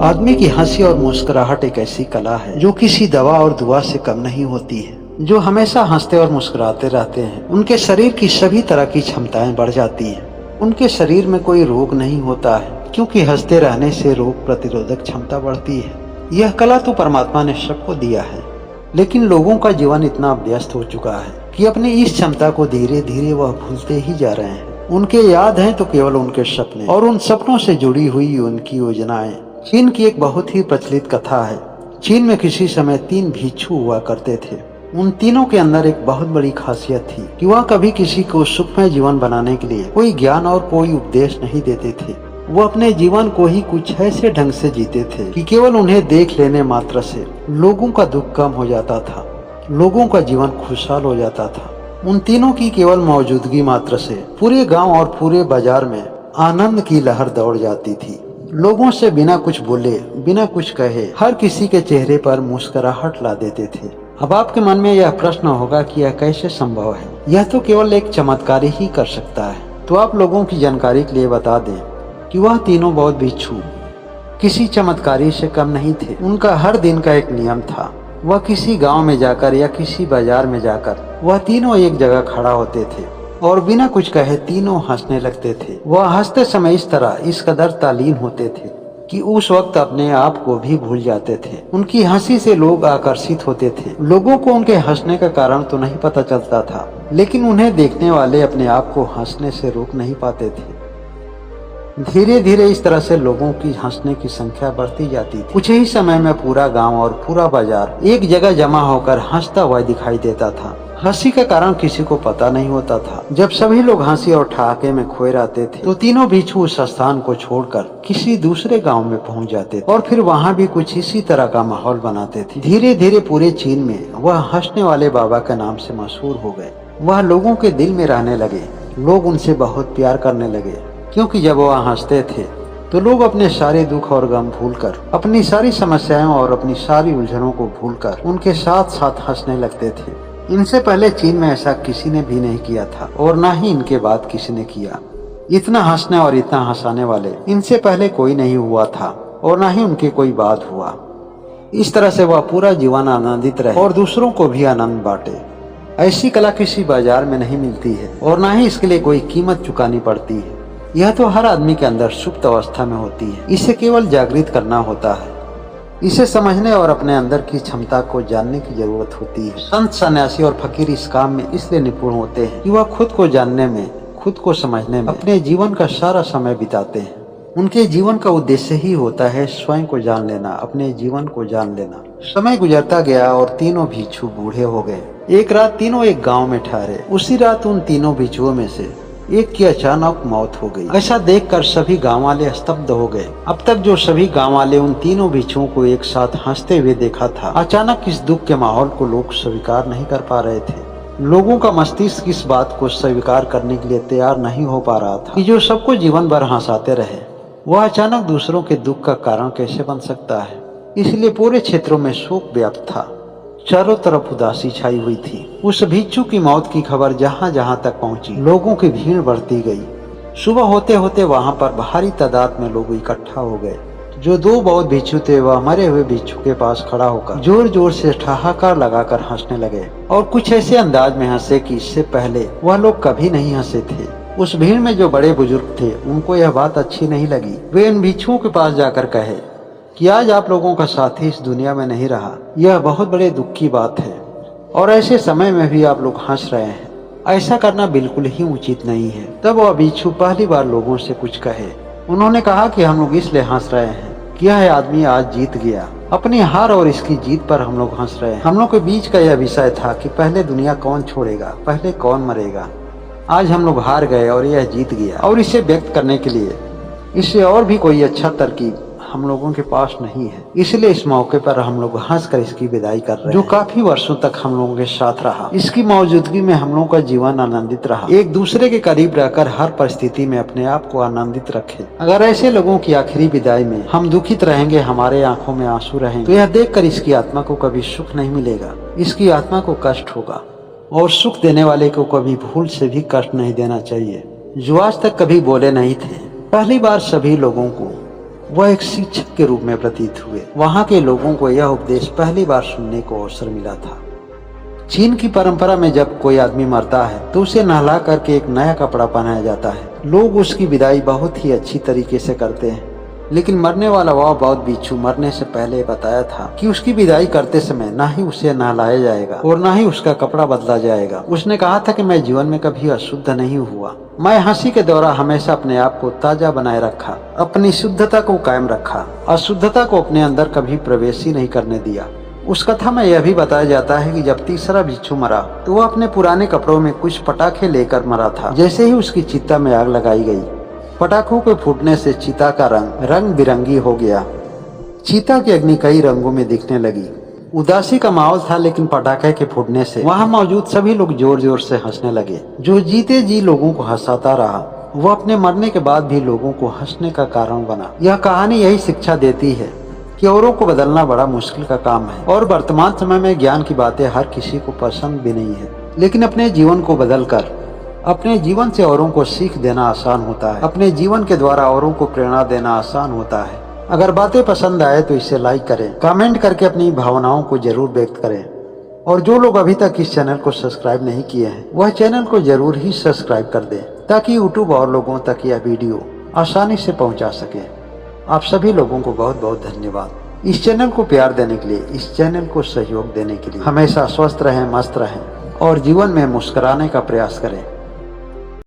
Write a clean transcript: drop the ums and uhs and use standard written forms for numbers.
आदमी की हंसी और मुस्कुराहट एक ऐसी कला है जो किसी दवा और दुआ से कम नहीं होती है। जो हमेशा हंसते और मुस्कुराते रहते हैं उनके शरीर की सभी तरह की क्षमताएं बढ़ जाती हैं। उनके शरीर में कोई रोग नहीं होता है क्योंकि हंसते रहने से रोग प्रतिरोधक क्षमता बढ़ती है। यह कला तो परमात्मा ने सबको दिया है, लेकिन लोगों का जीवन इतना व्यस्त हो चुका है कि अपनी इस क्षमता को धीरे धीरे वह भूलते ही जा रहे हैं। उनके याद हैं तो केवल उनके सपने और उन सपनों से जुड़ी हुई उनकी योजनाएं। चीन की एक बहुत ही प्रचलित कथा है। चीन में किसी समय 3 भिक्षु हुआ करते थे। उन तीनों के अंदर एक बहुत बड़ी खासियत थी कि वह कभी किसी को सुखमय जीवन बनाने के लिए कोई ज्ञान और कोई उपदेश नहीं देते थे। वो अपने जीवन को ही कुछ ऐसे ढंग से जीते थे कि केवल उन्हें देख लेने मात्र से लोगों का दुख कम हो जाता था, लोगों का जीवन खुशहाल हो जाता था। उन तीनों की केवल मौजूदगी मात्र से पूरे गांव और पूरे बाजार में आनंद की लहर दौड़ जाती थी। लोगों से बिना कुछ बोले, बिना कुछ कहे हर किसी के चेहरे पर मुस्कुराहट ला देते थे। अब आपके मन में यह प्रश्न होगा कि यह कैसे संभव है? यह तो केवल एक चमत्कार ही कर सकता है। तो आप लोगों की जानकारी के लिए बता दें कि वह तीनों बौद्ध भिक्षु किसी चमत्कारी से कम नहीं थे। उनका हर दिन का एक नियम था। वह किसी गांव में जाकर या किसी बाजार में जाकर वह तीनों एक जगह खड़ा होते थे और बिना कुछ कहे तीनों हंसने लगते थे। वह हंसते समय इस तरह इस कदर तालीन होते थे कि उस वक्त अपने आप को भी भूल जाते थे। उनकी हंसी से लोग आकर्षित होते थे। लोगों को उनके हंसने का कारण तो नहीं पता चलता था, लेकिन उन्हें देखने वाले अपने आप को हंसने से रोक नहीं पाते थे। धीरे धीरे इस तरह से लोगों की हंसने की संख्या बढ़ती जाती थी। कुछ ही समय में पूरा गांव और पूरा बाजार एक जगह जमा होकर हंसता हुआ दिखाई देता था। हंसी का कारण किसी को पता नहीं होता था। जब सभी लोग हंसी और ठहाके में खोए रहते थे तो तीनों भिक्षु उस स्थान को छोड़कर किसी दूसरे गांव में पहुंच जाते थे और फिर वहां भी कुछ इसी तरह का माहौल बनाते थे। धीरे धीरे पूरे चीन में वह हंसने वाले बाबा के नाम से मशहूर हो गए। वह लोगों के दिल में रहने लगे। लोग उनसे बहुत प्यार करने लगे क्योंकि जब वह हंसते थे तो लोग अपने सारे दुख और गम भूलकर, अपनी सारी समस्याएं और अपनी सारी उलझनों को भूलकर उनके साथ साथ हंसने लगते थे। इनसे पहले चीन में ऐसा किसी ने भी नहीं किया था और न ही इनके बाद किसी ने किया। इतना हंसने और इतना हंसाने वाले इनसे पहले कोई नहीं हुआ था और न ही उनके कोई बाद हुआ। इस तरह से वह पूरा जीवन आनंदित रहे और दूसरों को भी आनंद बांटे। ऐसी कला किसी बाजार में नहीं मिलती है और न ही इसके लिए कोई कीमत चुकानी पड़ती है। यह तो हर आदमी के अंदर सुप्त अवस्था में होती है। इसे केवल जागृत करना होता है। इसे समझने और अपने अंदर की क्षमता को जानने की जरूरत होती है। संत, सन्यासी और फकीर इस काम में इसलिए निपुण होते हैं कि वह खुद को जानने में, खुद को समझने में अपने जीवन का सारा समय बिताते हैं। उनके जीवन का उद्देश्य ही होता है स्वयं को जान लेना, अपने जीवन को जान लेना। समय गुजरता गया और तीनों भिक्षु बूढ़े हो गए। एक रात तीनों एक गाँव में ठहरे। उसी रात उन तीनों भिक्षुओं में से एक की अचानक मौत हो गई। ऐसा देखकर सभी गांव वाले स्तब्ध हो गए। अब तक जो सभी गांव वाले उन तीनों भिक्षुओं को एक साथ हंसते हुए देखा था, अचानक इस दुख के माहौल को लोग स्वीकार नहीं कर पा रहे थे। लोगों का मस्तिष्क इस बात को स्वीकार करने के लिए तैयार नहीं हो पा रहा था कि जो सबको जीवन भर हंसाते रहे वह अचानक दूसरों के दुख का कारण कैसे बन सकता है। इसलिए पूरे क्षेत्रों में शोक व्याप्त था। चारों तरफ उदासी छाई हुई थी। उस भिक्षु की मौत की खबर जहाँ जहाँ तक पहुँची, लोगों की भीड़ बढ़ती गई। सुबह होते होते वहाँ पर भारी तादाद में लोग इकट्ठा हो गए। जो 2 बौद्ध भिक्षु थे वह मरे हुए भिक्षु के पास खड़ा होकर जोर जोर से ठहाका लगाकर हंसने लगे और कुछ ऐसे अंदाज में हंसे कि इससे पहले वह लोग कभी नहीं हंसे थे। उस भीड़ में जो बड़े बुजुर्ग थे उनको यह बात अच्छी नहीं लगी। वे इन भिक्षुओं के पास जाकर कहे कि आज आप लोगों का साथी इस दुनिया में नहीं रहा। यह बहुत बड़े दुख की बात है और ऐसे समय में भी आप लोग हंस रहे हैं। ऐसा करना बिल्कुल ही उचित नहीं है। तब वह भिक्षु पहली बार लोगों से कुछ कहे। उन्होंने कहा कि हम लोग इसलिए हंस रहे हैं कि यह आदमी आज जीत गया। अपनी हार और इसकी जीत पर हम लोग हंस रहे हैं। हम लोग के बीच का यह विषय था कि पहले दुनिया कौन छोड़ेगा, पहले कौन मरेगा। आज हम लोग हार गए और यह जीत गया और इसे व्यक्त करने के लिए इससे और भी कोई अच्छा तरकीब हम लोगों के पास नहीं है। इसलिए इस मौके पर हम लोग हंसकर इसकी विदाई कर रहे हैं, जो काफी वर्षों तक हम लोगों के साथ रहा। इसकी मौजूदगी में हम लोगों का जीवन आनंदित रहा। एक दूसरे के करीब रहकर हर परिस्थिति में अपने आप को आनंदित रखे। अगर ऐसे लोगों की आखिरी विदाई में हम दुखित रहेंगे, हमारे आंखों में आंसू रहेंगे, तो यह देखकर इसकी आत्मा को कभी सुख नहीं मिलेगा। इसकी आत्मा को कष्ट होगा और सुख देने वाले को कभी भूल से भी कष्ट नहीं देना चाहिए। जो आज तक कभी बोले नहीं थे, पहली बार सभी लोगों को वह एक शिक्षक के रूप में प्रतीत हुए। वहाँ के लोगों को यह उपदेश पहली बार सुनने को अवसर मिला था। चीन की परंपरा में जब कोई आदमी मरता है तो उसे नहला करके एक नया कपड़ा पहनाया जाता है। लोग उसकी विदाई बहुत ही अच्छी तरीके से करते हैं, लेकिन मरने वाला वह बौद्ध भिक्षु मरने से पहले बताया था कि उसकी विदाई करते समय न ही उसे नहलाया जाएगा और न ही उसका कपड़ा बदला जाएगा। उसने कहा था कि मैं जीवन में कभी अशुद्ध नहीं हुआ। मैं हंसी के दौरान हमेशा अपने आप को ताजा बनाए रखा, अपनी शुद्धता को कायम रखा, अशुद्धता को अपने अंदर कभी प्रवेश ही नहीं करने दिया। उस कथा में यह भी बताया जाता है कि जब तीसरा भिक्षु मरा तो वह अपने पुराने कपड़ों में कुछ पटाखे लेकर मरा था। जैसे ही उसकी चिता में आग लगाई गई, पटाखों के फूटने से चिता का रंग रंग बिरंगी हो गया। चिता की अग्नि कई रंगों में दिखने लगी। उदासी का माहौल था, लेकिन पटाखे के फूटने से वहां मौजूद सभी लोग जोर जोर से हंसने लगे। जो जीते जी लोगों को हंसाता रहा, वह अपने मरने के बाद भी लोगों को हंसने का कारण बना। यह कहानी यही शिक्षा देती है कि औरों को बदलना बड़ा मुश्किल का काम है और वर्तमान समय में ज्ञान की बातें हर किसी को पसंद भी नहीं है, लेकिन अपने जीवन को बदलकर अपने जीवन से औरों को सीख देना आसान होता है। अपने जीवन के द्वारा औरों को प्रेरणा देना आसान होता है। अगर बातें पसंद आए तो इसे लाइक करें, कमेंट करके अपनी भावनाओं को जरूर व्यक्त करें। और जो लोग अभी तक इस चैनल को सब्सक्राइब नहीं किए हैं, वह चैनल को जरूर ही सब्सक्राइब कर दें, ताकि यूट्यूब और लोगों तक यह वीडियो आसानी से पहुंचा सके। आप सभी लोगों को बहुत बहुत धन्यवाद इस चैनल को प्यार देने के लिए, इस चैनल को सहयोग देने के लिए। हमेशा स्वस्थ रहें, मस्त रहें और जीवन में मुस्कुराने का प्रयास करें।